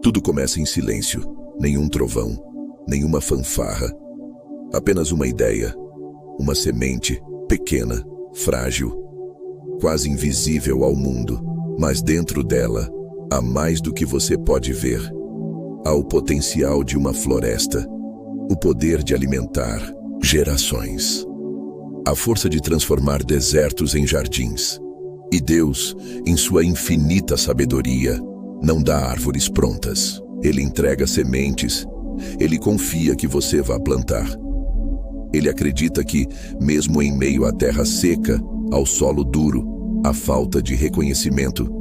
Tudo começa em silêncio, nenhum trovão, nenhuma fanfarra. Apenas uma ideia, uma semente, pequena, frágil, quase invisível ao mundo, mas dentro dela há mais do que você pode ver. Há o potencial de uma floresta, o poder de alimentar gerações, a força de transformar desertos em jardins. E Deus, em sua infinita sabedoria, não dá árvores prontas. Ele entrega sementes. Ele confia que você vá plantar. Ele acredita que, mesmo em meio à terra seca, ao solo duro, à falta de reconhecimento,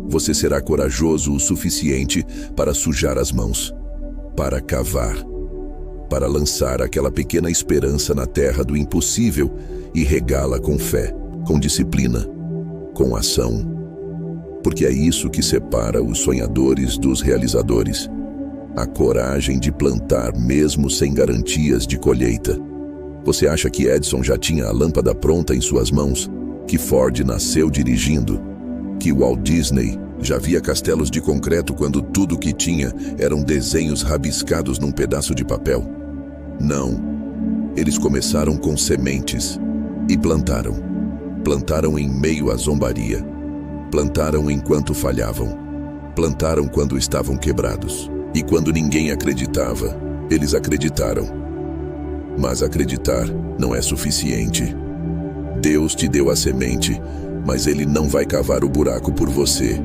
você será corajoso o suficiente para sujar as mãos, para cavar, para lançar aquela pequena esperança na terra do impossível e regá-la com fé, com disciplina, com ação. Porque é isso que separa os sonhadores dos realizadores. A coragem de plantar mesmo sem garantias de colheita. Você acha que Edison já tinha a lâmpada pronta em suas mãos? Que Ford nasceu dirigindo? Que Walt Disney já via castelos de concreto quando tudo que tinha eram desenhos rabiscados num pedaço de papel? Não. Eles começaram com sementes e plantaram. Plantaram em meio à zombaria. Plantaram enquanto falhavam. Plantaram quando estavam quebrados. E quando ninguém acreditava, eles acreditaram. Mas acreditar não é suficiente. Deus te deu a semente, mas Ele não vai cavar o buraco por você.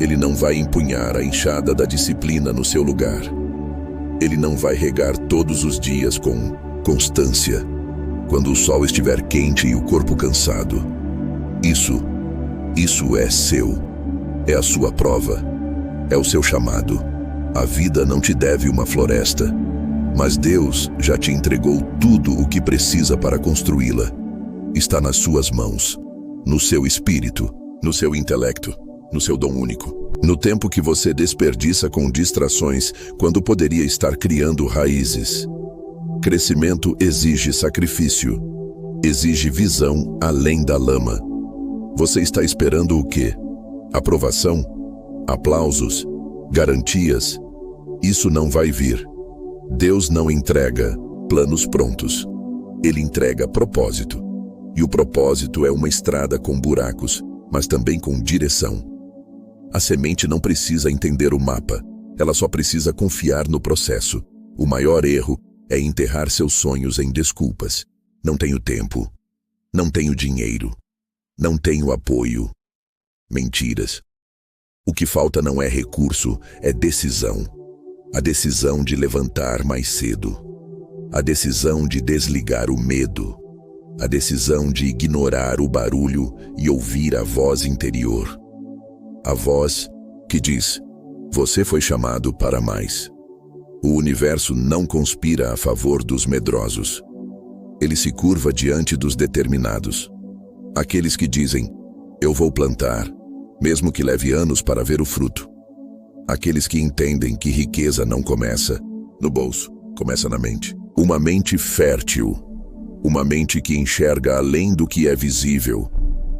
Ele não vai empunhar a enxada da disciplina no seu lugar. Ele não vai regar todos os dias com constância, quando o sol estiver quente e o corpo cansado. Isso é seu. É a sua prova. É o seu chamado. A vida não te deve uma floresta, mas Deus já te entregou tudo o que precisa para construí-la. Está nas suas mãos, no seu espírito, no seu intelecto, no seu dom único. No tempo que você desperdiça com distrações, quando poderia estar criando raízes. Crescimento exige sacrifício, exige visão além da lama. Você está esperando o quê? Aprovação? Aplausos? Garantias? Isso não vai vir. Deus não entrega planos prontos. Ele entrega propósito. E o propósito é uma estrada com buracos, mas também com direção. A semente não precisa entender o mapa. Ela só precisa confiar no processo. O maior erro é enterrar seus sonhos em desculpas. Não tenho tempo. Não tenho dinheiro. Não tenho apoio. Mentiras. O que falta não é recurso, é decisão. A decisão de levantar mais cedo. A decisão de desligar o medo. A decisão de ignorar o barulho e ouvir a voz interior. A voz que diz: você foi chamado para mais. O universo não conspira a favor dos medrosos. Ele se curva diante dos determinados. Aqueles que dizem: eu vou plantar, mesmo que leve anos para ver o fruto. Aqueles que entendem que riqueza não começa no bolso, começa na mente. Uma mente fértil. Uma mente que enxerga além do que é visível,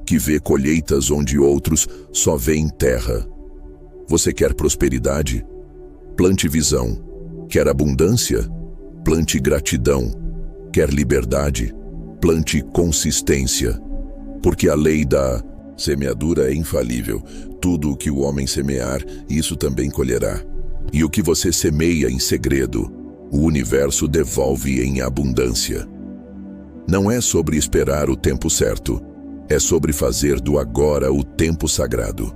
que vê colheitas onde outros só veem terra. Você quer prosperidade? Plante visão. Quer abundância? Plante gratidão. Quer liberdade? Plante consistência. Porque a lei da semeadura é infalível. Tudo o que o homem semear, isso também colherá. E o que você semeia em segredo, o universo devolve em abundância. Não é sobre esperar o tempo certo, é sobre fazer do agora o tempo sagrado.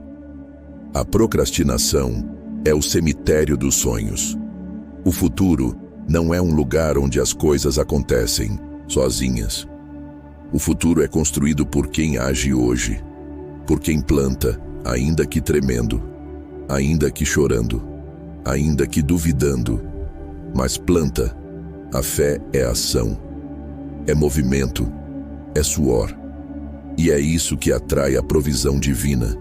A procrastinação é o cemitério dos sonhos. O futuro não é um lugar onde as coisas acontecem sozinhas. O futuro é construído por quem age hoje, por quem planta, ainda que tremendo, ainda que chorando, ainda que duvidando, mas planta. A fé é ação, é movimento, é suor. E é isso que atrai a provisão divina.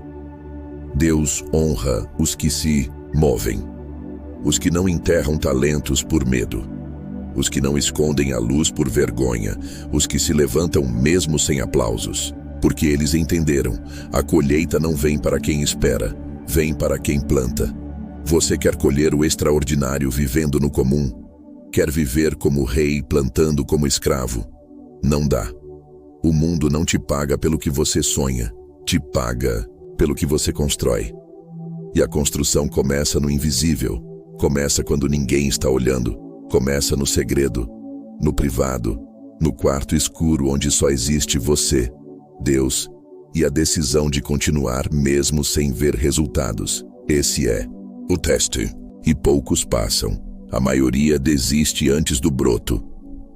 Deus honra os que se movem, os que não enterram talentos por medo, os que não escondem a luz por vergonha, os que se levantam mesmo sem aplausos, porque eles entenderam: a colheita não vem para quem espera, vem para quem planta. Você quer colher o extraordinário vivendo no comum? Quer viver como rei, plantando como escravo? Não dá. O mundo não te paga pelo que você sonha, te paga pelo que você constrói. E a construção começa no invisível, começa quando ninguém está olhando, começa no segredo, no privado, no quarto escuro onde só existe você, Deus, e a decisão de continuar mesmo sem ver resultados. Esse é o teste. E poucos passam. A maioria desiste antes do broto,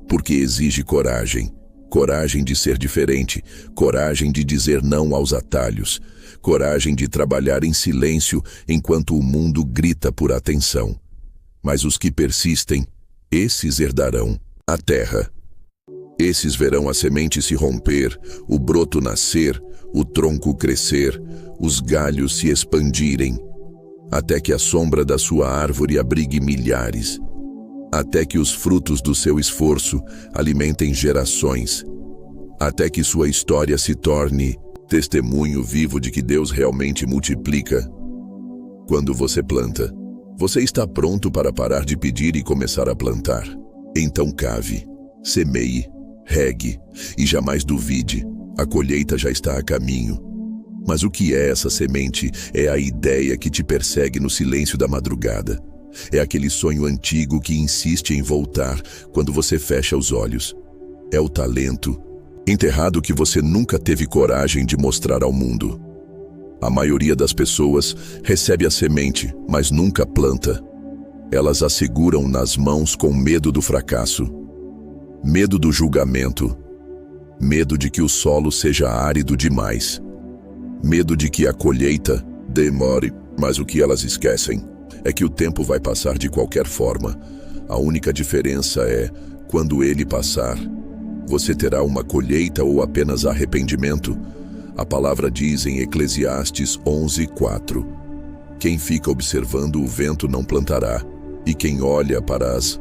porque exige coragem. Coragem de ser diferente, coragem de dizer não aos atalhos, coragem de trabalhar em silêncio enquanto o mundo grita por atenção. Mas os que persistem, esses herdarão a terra. Esses verão a semente se romper, o broto nascer, o tronco crescer, os galhos se expandirem, até que a sombra da sua árvore abrigue milhares, até que os frutos do seu esforço alimentem gerações, até que sua história se torne testemunho vivo de que Deus realmente multiplica. Quando você planta, você está pronto para parar de pedir e começar a plantar. Então cave, semeie, regue e jamais duvide, a colheita já está a caminho. Mas o que é essa semente? É a ideia que te persegue no silêncio da madrugada. É aquele sonho antigo que insiste em voltar quando você fecha os olhos. É o talento enterrado que você nunca teve coragem de mostrar ao mundo. A maioria das pessoas recebe a semente, mas nunca planta. Elas a seguram nas mãos com medo do fracasso, medo do julgamento, medo de que o solo seja árido demais, medo de que a colheita demore, mas o que elas esquecem é que o tempo vai passar de qualquer forma. A única diferença é, quando ele passar, você terá uma colheita ou apenas arrependimento. A palavra diz em Eclesiastes 11:4, quem fica observando o vento não plantará, e quem olha para as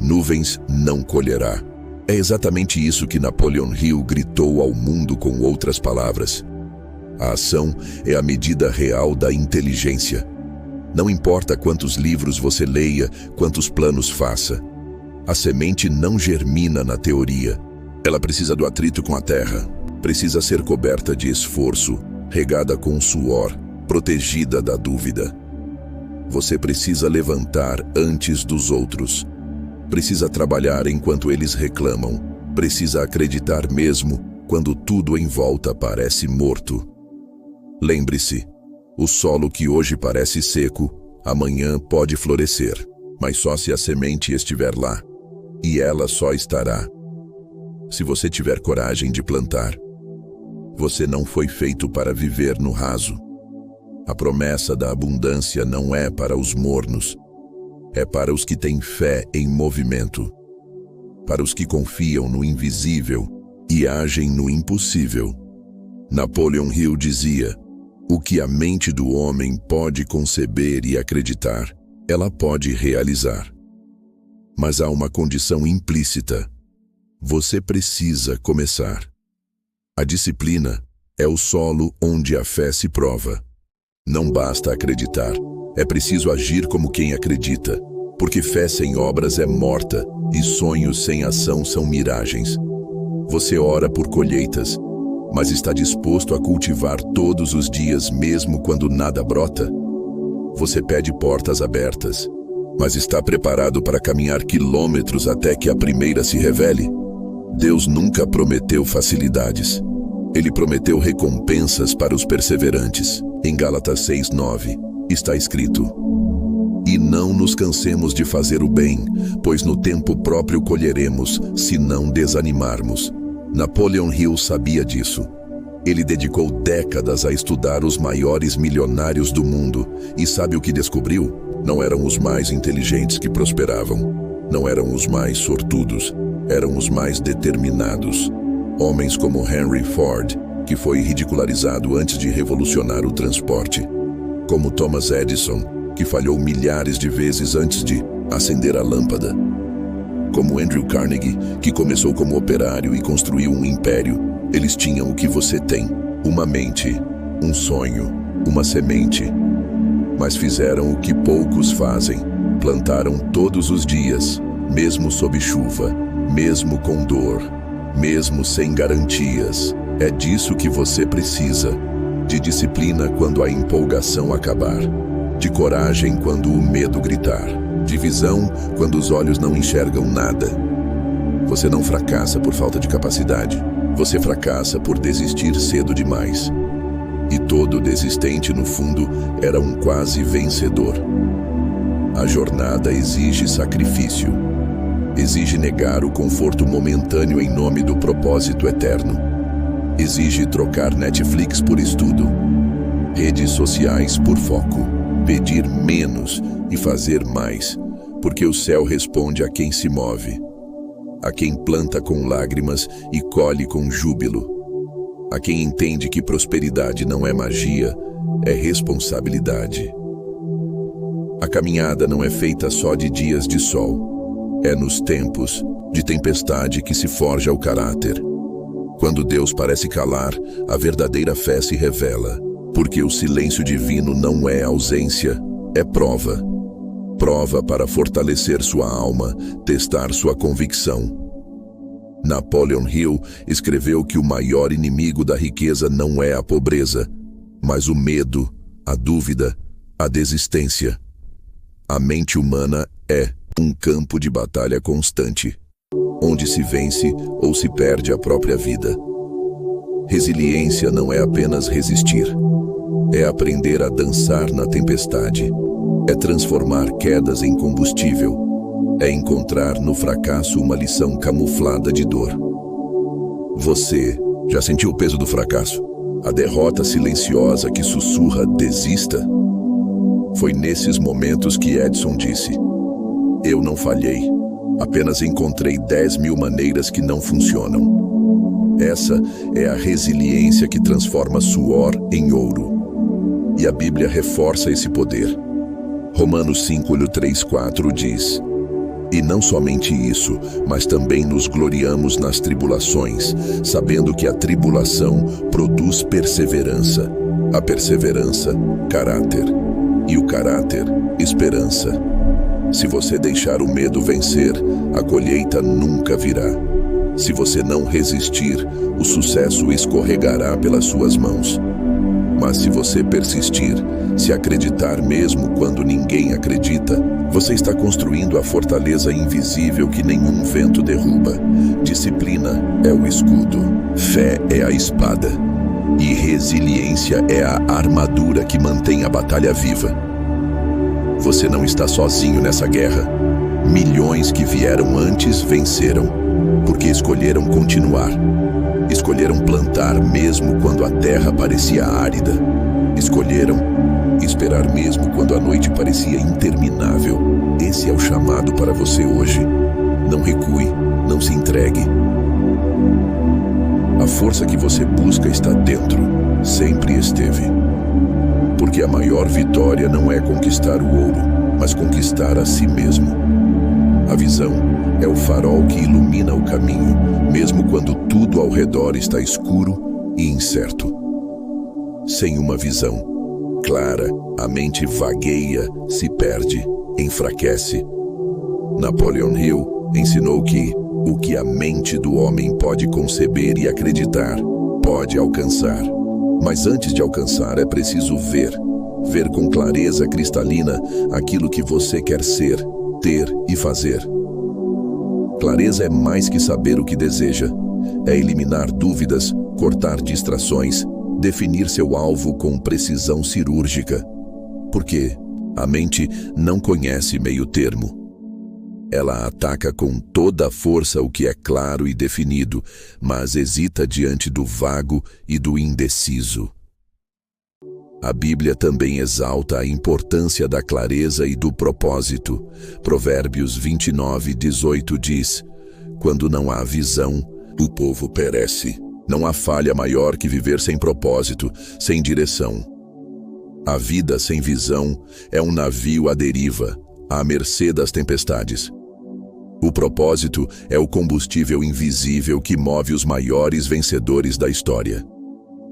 nuvens não colherá. É exatamente isso que Napoleon Hill gritou ao mundo com outras palavras. A ação é a medida real da inteligência. Não importa quantos livros você leia, quantos planos faça. A semente não germina na teoria. Ela precisa do atrito com a terra. Precisa ser coberta de esforço, regada com suor, protegida da dúvida. Você precisa levantar antes dos outros. Precisa trabalhar enquanto eles reclamam. Precisa acreditar mesmo quando tudo em volta parece morto. Lembre-se, o solo que hoje parece seco, amanhã pode florescer, mas só se a semente estiver lá, e ela só estará se você tiver coragem de plantar. Você não foi feito para viver no raso. A promessa da abundância não é para os mornos, é para os que têm fé em movimento, para os que confiam no invisível e agem no impossível. Napoleon Hill dizia: o que a mente do homem pode conceber e acreditar, ela pode realizar. Mas há uma condição implícita. Você precisa começar. A disciplina é o solo onde a fé se prova. Não basta acreditar, é preciso agir como quem acredita, porque fé sem obras é morta e sonhos sem ação são miragens. Você ora por colheitas, mas está disposto a cultivar todos os dias mesmo quando nada brota? Você pede portas abertas, mas está preparado para caminhar quilômetros até que a primeira se revele? Deus nunca prometeu facilidades. Ele prometeu recompensas para os perseverantes. Em Gálatas 6:9 está escrito: e não nos cansemos de fazer o bem, pois no tempo próprio colheremos, se não desanimarmos. Napoleon Hill sabia disso. Ele dedicou décadas a estudar os maiores milionários do mundo e sabe o que descobriu? Não eram os mais inteligentes que prosperavam. Não eram os mais sortudos. Eram os mais determinados. Homens como Henry Ford, que foi ridicularizado antes de revolucionar o transporte. Como Thomas Edison, que falhou milhares de vezes antes de acender a lâmpada. Como Andrew Carnegie, que começou como operário e construiu um império. Eles tinham o que você tem: uma mente, um sonho, uma semente. mas fizeram o que poucos fazem. Plantaram todos os dias, mesmo sob chuva, mesmo com dor, mesmo sem garantias. É disso que você precisa. De disciplina quando a empolgação acabar. De coragem quando o medo gritar. De visão quando os olhos não enxergam nada. Você não fracassa por falta de capacidade. Você fracassa por desistir cedo demais. E todo desistente, no fundo, era um quase vencedor. A jornada exige sacrifício. Exige negar o conforto momentâneo em nome do propósito eterno. Exige trocar Netflix por estudo, redes sociais por foco, pedir menos e fazer mais, porque o céu responde a quem se move, a quem planta com lágrimas e colhe com júbilo, a quem entende que prosperidade não é magia, é responsabilidade. A caminhada não é feita só de dias de sol, é nos tempos de tempestade que se forja o caráter. Quando Deus parece calar, a verdadeira fé se revela, porque o silêncio divino não é ausência, é prova. Prova para fortalecer sua alma, testar sua convicção. Napoleon Hill escreveu que o maior inimigo da riqueza não é a pobreza, mas o medo, a dúvida, a desistência. A mente humana é um campo de batalha constante, onde se vence ou se perde a própria vida. Resiliência não é apenas resistir, é aprender a dançar na tempestade, é transformar quedas em combustível, é encontrar no fracasso uma lição camuflada de dor. Você já sentiu o peso do fracasso? A derrota silenciosa que sussurra "desista"? Foi nesses momentos que Edison disse: "Eu não falhei, apenas encontrei 10.000 maneiras que não funcionam." Essa é a resiliência que transforma suor em ouro. E a Bíblia reforça esse poder. Romanos 5:3-4 diz: "E não somente isso, mas também nos gloriamos nas tribulações, sabendo que a tribulação produz perseverança, a perseverança, caráter, e o caráter, esperança." Se você deixar o medo vencer, a colheita nunca virá. Se você não resistir, o sucesso escorregará pelas suas mãos. Mas se você persistir, se acreditar mesmo quando ninguém acredita, você está construindo a fortaleza invisível que nenhum vento derruba. Disciplina é o escudo, fé é a espada, e resiliência é a armadura que mantém a batalha viva. Você não está sozinho nessa guerra. Milhões que vieram antes venceram, porque escolheram continuar. Escolheram plantar mesmo quando a terra parecia árida. Escolheram esperar mesmo quando a noite parecia interminável. Esse é o chamado para você hoje. Não recue, não se entregue. A força que você busca está dentro, sempre esteve. Porque a maior vitória não é conquistar o ouro, mas conquistar a si mesmo. A visão é o farol que ilumina o caminho, mesmo quando tudo ao redor está escuro e incerto. Sem uma visão clara, a mente vagueia, se perde, enfraquece. Napoleon Hill ensinou que o que a mente do homem pode conceber e acreditar, pode alcançar. Mas antes de alcançar é preciso ver com clareza cristalina aquilo que você quer ser, ter e fazer. Clareza é mais que saber o que deseja. É eliminar dúvidas, cortar distrações, definir seu alvo com precisão cirúrgica. Porque a mente não conhece meio termo. Ela ataca com toda a força o que é claro e definido, mas hesita diante do vago e do indeciso. A Bíblia também exalta a importância da clareza e do propósito. Provérbios 29:18 diz: "Quando não há visão, o povo perece. Não há falha maior que viver sem propósito, sem direção." A vida sem visão é um navio à deriva, à mercê das tempestades. O propósito é o combustível invisível que move os maiores vencedores da história.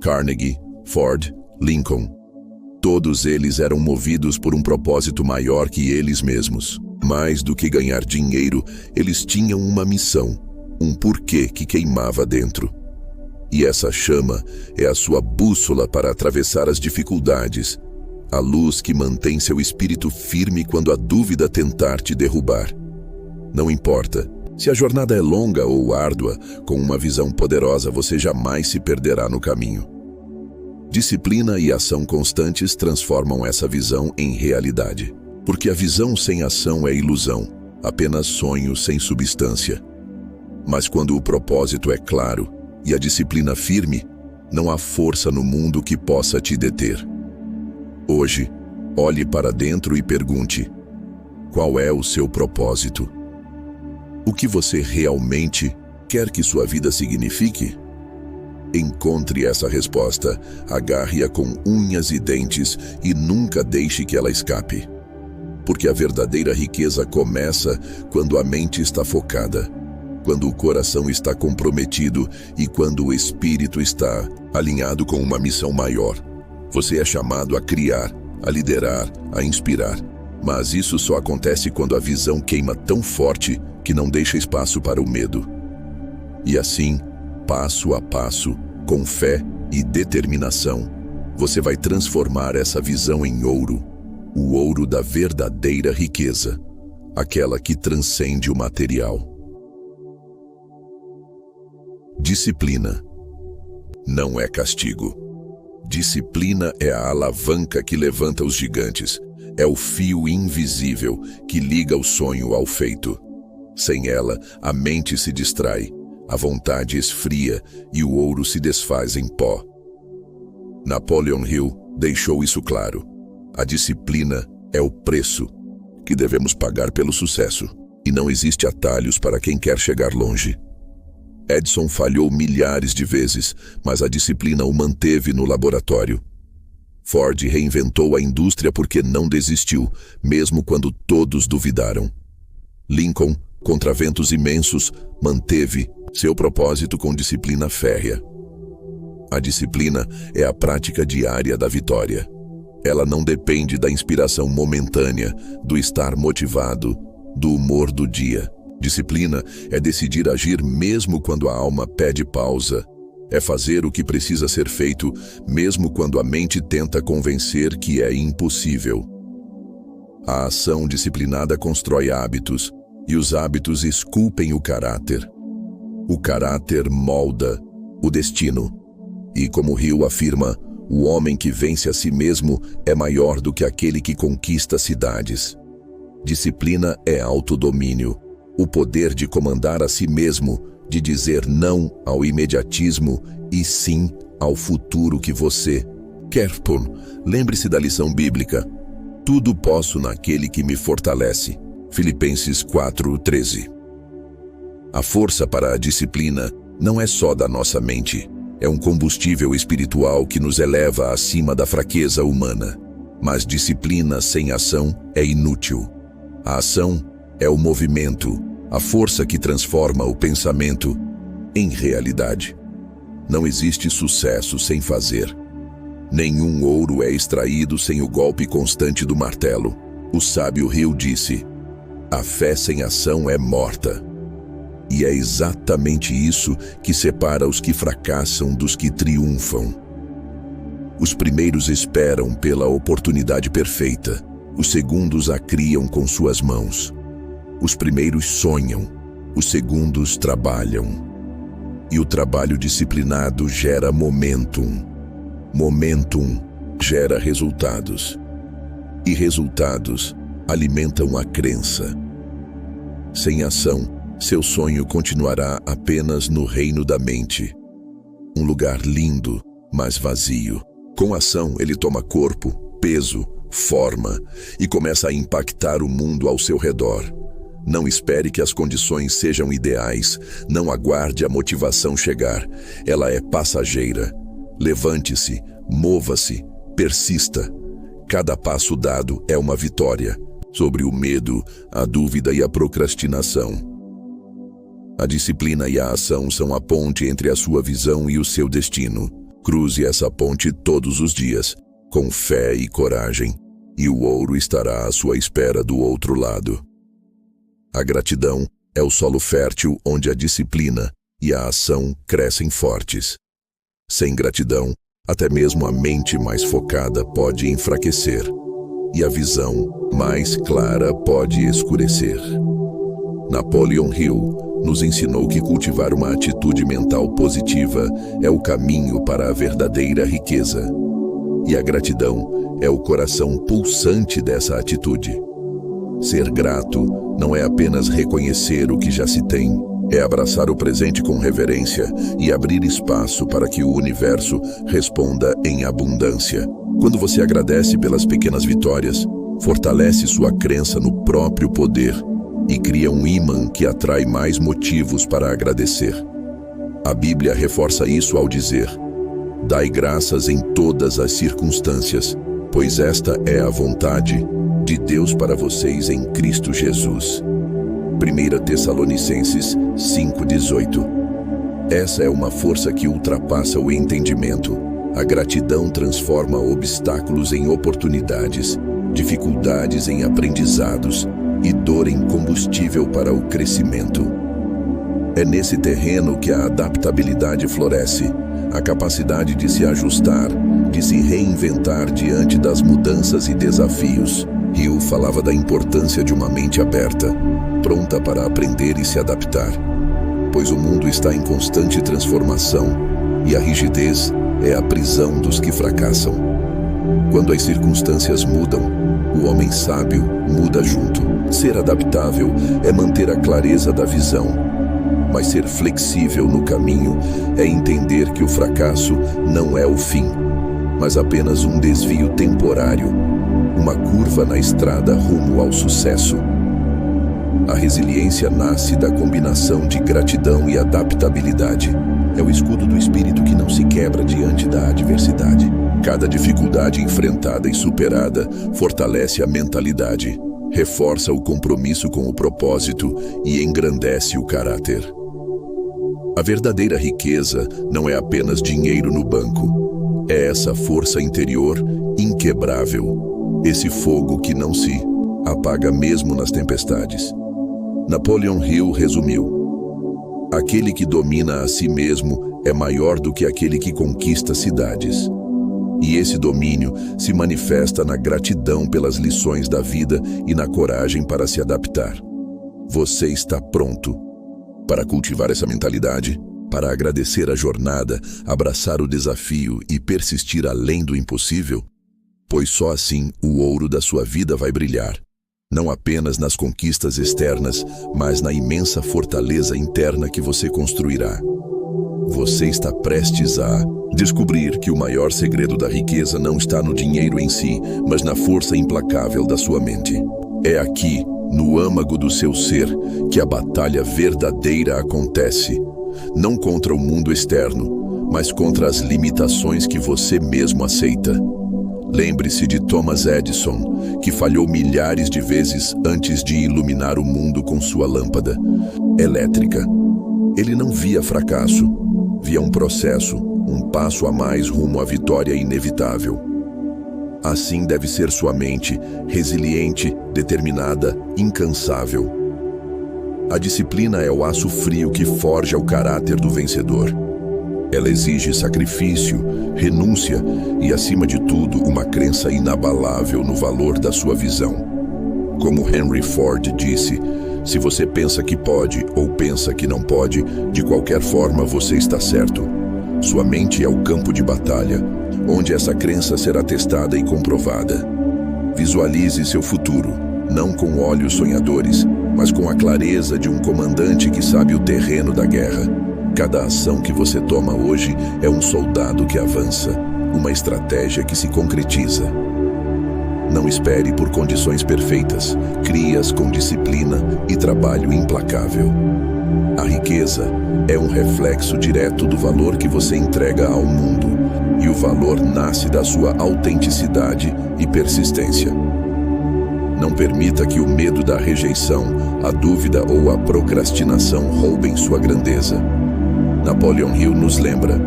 Carnegie, Ford, Lincoln. Todos eles eram movidos por um propósito maior que eles mesmos. Mais do que ganhar dinheiro, eles tinham uma missão, um porquê que queimava dentro. E essa chama é a sua bússola para atravessar as dificuldades, a luz que mantém seu espírito firme quando a dúvida tentar te derrubar. Não importa se a jornada é longa ou árdua, com uma visão poderosa você jamais se perderá no caminho. Disciplina e ação constantes transformam essa visão em realidade. Porque a visão sem ação é ilusão, apenas sonho sem substância. Mas quando o propósito é claro e a disciplina firme, não há força no mundo que possa te deter. Hoje, olhe para dentro e pergunte: qual é o seu propósito? O que você realmente quer que sua vida signifique? Encontre essa resposta, agarre-a com unhas e dentes e nunca deixe que ela escape. Porque a verdadeira riqueza começa quando a mente está focada, quando o coração está comprometido e quando o espírito está alinhado com uma missão maior. Você é chamado a criar, a liderar, a inspirar. Mas isso só acontece quando a visão queima tão forte que não deixa espaço para o medo. E assim, passo a passo, com fé e determinação, você vai transformar essa visão em ouro, o ouro da verdadeira riqueza, aquela que transcende o material. Disciplina não é castigo. Disciplina é a alavanca que levanta os gigantes, é o fio invisível que liga o sonho ao feito. Sem ela, a mente se distrai, a vontade esfria e o ouro se desfaz em pó. Napoleon Hill deixou isso claro. A disciplina é o preço que devemos pagar pelo sucesso, e não existe atalhos para quem quer chegar longe. Edison falhou milhares de vezes, mas a disciplina o manteve no laboratório. Ford reinventou a indústria porque não desistiu, mesmo quando todos duvidaram. Lincoln, contra ventos imensos, manteve seu propósito com disciplina férrea. A disciplina é a prática diária da vitória. Ela não depende da inspiração momentânea, do estar motivado, do humor do dia. Disciplina é decidir agir mesmo quando a alma pede pausa. É fazer o que precisa ser feito, mesmo quando a mente tenta convencer que é impossível. A ação disciplinada constrói hábitos, e os hábitos esculpem o caráter. O caráter molda o destino. E como Hill afirma, o homem que vence a si mesmo é maior do que aquele que conquista cidades. Disciplina é autodomínio, o poder de comandar a si mesmo, de dizer não ao imediatismo e sim ao futuro que você quer. Lembre-se da lição bíblica: tudo posso naquele que me fortalece. Filipenses 4:13. A força para a disciplina não é só da nossa mente. É um combustível espiritual que nos eleva acima da fraqueza humana. Mas disciplina sem ação é inútil. A ação é o movimento, a força que transforma o pensamento em realidade. Não existe sucesso sem fazer. Nenhum ouro é extraído sem o golpe constante do martelo. O sábio Hill disse: a fé sem ação é morta. E é exatamente isso que separa os que fracassam dos que triunfam. Os primeiros esperam pela oportunidade perfeita, os segundos a criam com suas mãos. Os primeiros sonham, os segundos trabalham. E o trabalho disciplinado gera momentum. Momentum gera resultados. E resultados alimentam a crença. Sem ação, seu sonho continuará apenas no reino da mente. Um lugar lindo, mas vazio. Com ação, ele toma corpo, peso, forma e começa a impactar o mundo ao seu redor. Não espere que as condições sejam ideais. Não aguarde a motivação chegar. Ela é passageira. Levante-se, mova-se, persista. Cada passo dado é uma vitória sobre o medo, a dúvida e a procrastinação. A disciplina e a ação são a ponte entre a sua visão e o seu destino. Cruze essa ponte todos os dias com fé e coragem, e o ouro estará à sua espera do outro lado. A gratidão é o solo fértil onde a disciplina e a ação crescem fortes. Sem gratidão, até mesmo a mente mais focada pode enfraquecer, e a visão mais clara pode escurecer. Napoleon Hill nos ensinou que cultivar uma atitude mental positiva é o caminho para a verdadeira riqueza. E a gratidão é o coração pulsante dessa atitude. Ser grato não é apenas reconhecer o que já se tem, é abraçar o presente com reverência e abrir espaço para que o universo responda em abundância. Quando você agradece pelas pequenas vitórias, fortalece sua crença no próprio poder e cria um ímã que atrai mais motivos para agradecer. A Bíblia reforça isso ao dizer: dai graças em todas as circunstâncias, pois esta é a vontade de Deus para vocês em Cristo Jesus. 1 Tessalonicenses 5:18. Essa é uma força que ultrapassa o entendimento. A gratidão transforma obstáculos em oportunidades, dificuldades em aprendizados e dor em combustível para o crescimento. É nesse terreno que a adaptabilidade floresce, a capacidade de se ajustar, de se reinventar diante das mudanças e desafios. Hill falava da importância de uma mente aberta, pronta para aprender e se adaptar, pois o mundo está em constante transformação e a rigidez é a prisão dos que fracassam. Quando as circunstâncias mudam, o homem sábio muda junto. Ser adaptável é manter a clareza da visão, mas ser flexível no caminho é entender que o fracasso não é o fim, mas apenas um desvio temporário, uma curva na estrada rumo ao sucesso. A resiliência nasce da combinação de gratidão e adaptabilidade. É o escudo do espírito que não se quebra diante da adversidade. Cada dificuldade enfrentada e superada fortalece a mentalidade, reforça o compromisso com o propósito e engrandece o caráter. A verdadeira riqueza não é apenas dinheiro no banco. É essa força interior inquebrável, esse fogo que não se apaga mesmo nas tempestades. Napoleon Hill resumiu: aquele que domina a si mesmo é maior do que aquele que conquista cidades. E esse domínio se manifesta na gratidão pelas lições da vida e na coragem para se adaptar. Você está pronto para cultivar essa mentalidade? Para agradecer a jornada, abraçar o desafio e persistir além do impossível? Pois só assim o ouro da sua vida vai brilhar. Não apenas nas conquistas externas, mas na imensa fortaleza interna que você construirá. Você está prestes a descobrir que o maior segredo da riqueza não está no dinheiro em si, mas na força implacável da sua mente. É aqui, no âmago do seu ser, que a batalha verdadeira acontece. Não contra o mundo externo, mas contra as limitações que você mesmo aceita. Lembre-se de Thomas Edison, que falhou milhares de vezes antes de iluminar o mundo com sua lâmpada elétrica. Ele não via fracasso, via um processo, um passo a mais rumo à vitória inevitável. Assim deve ser sua mente, resiliente, determinada, incansável. A disciplina é o aço frio que forja o caráter do vencedor. Ela exige sacrifício, renúncia e, acima de tudo, uma crença inabalável no valor da sua visão. Como Henry Ford disse, se você pensa que pode ou pensa que não pode, de qualquer forma você está certo. Sua mente é o campo de batalha, onde essa crença será testada e comprovada. Visualize seu futuro, não com olhos sonhadores, mas com a clareza de um comandante que sabe o terreno da guerra. Cada ação que você toma hoje é um soldado que avança, uma estratégia que se concretiza. Não espere por condições perfeitas, crie-as com disciplina e trabalho implacável. A riqueza é um reflexo direto do valor que você entrega ao mundo, e o valor nasce da sua autenticidade e persistência. Não permita que o medo da rejeição, a dúvida ou a procrastinação roubem sua grandeza. Napoleon Hill nos lembra: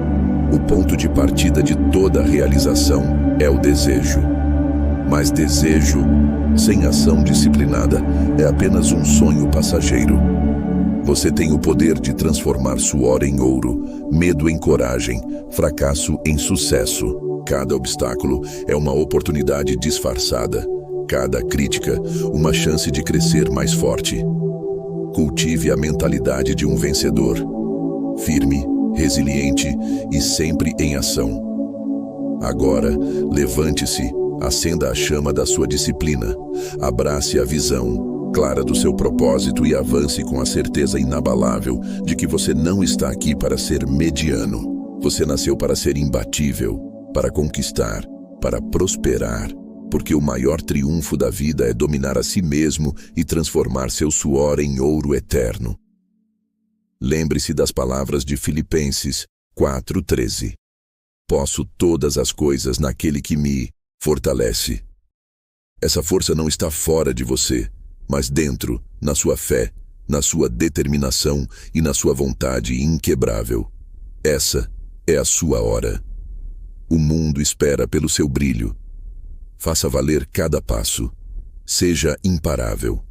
o ponto de partida de toda realização é o desejo. Mas desejo, sem ação disciplinada, é apenas um sonho passageiro. Você tem o poder de transformar suor em ouro, medo em coragem, fracasso em sucesso. Cada obstáculo é uma oportunidade disfarçada. Cada crítica, uma chance de crescer mais forte. Cultive a mentalidade de um vencedor. Firme, resiliente e sempre em ação. Agora, levante-se, acenda a chama da sua disciplina, abrace a visão clara do seu propósito e avance com a certeza inabalável de que você não está aqui para ser mediano. Você nasceu para ser imbatível, para conquistar, para prosperar, porque o maior triunfo da vida é dominar a si mesmo e transformar seu suor em ouro eterno. Lembre-se das palavras de Filipenses 4:13. Posso todas as coisas naquele que me fortalece. Essa força não está fora de você, mas dentro, na sua fé, na sua determinação e na sua vontade inquebrável. Essa é a sua hora. O mundo espera pelo seu brilho. Faça valer cada passo. Seja imparável.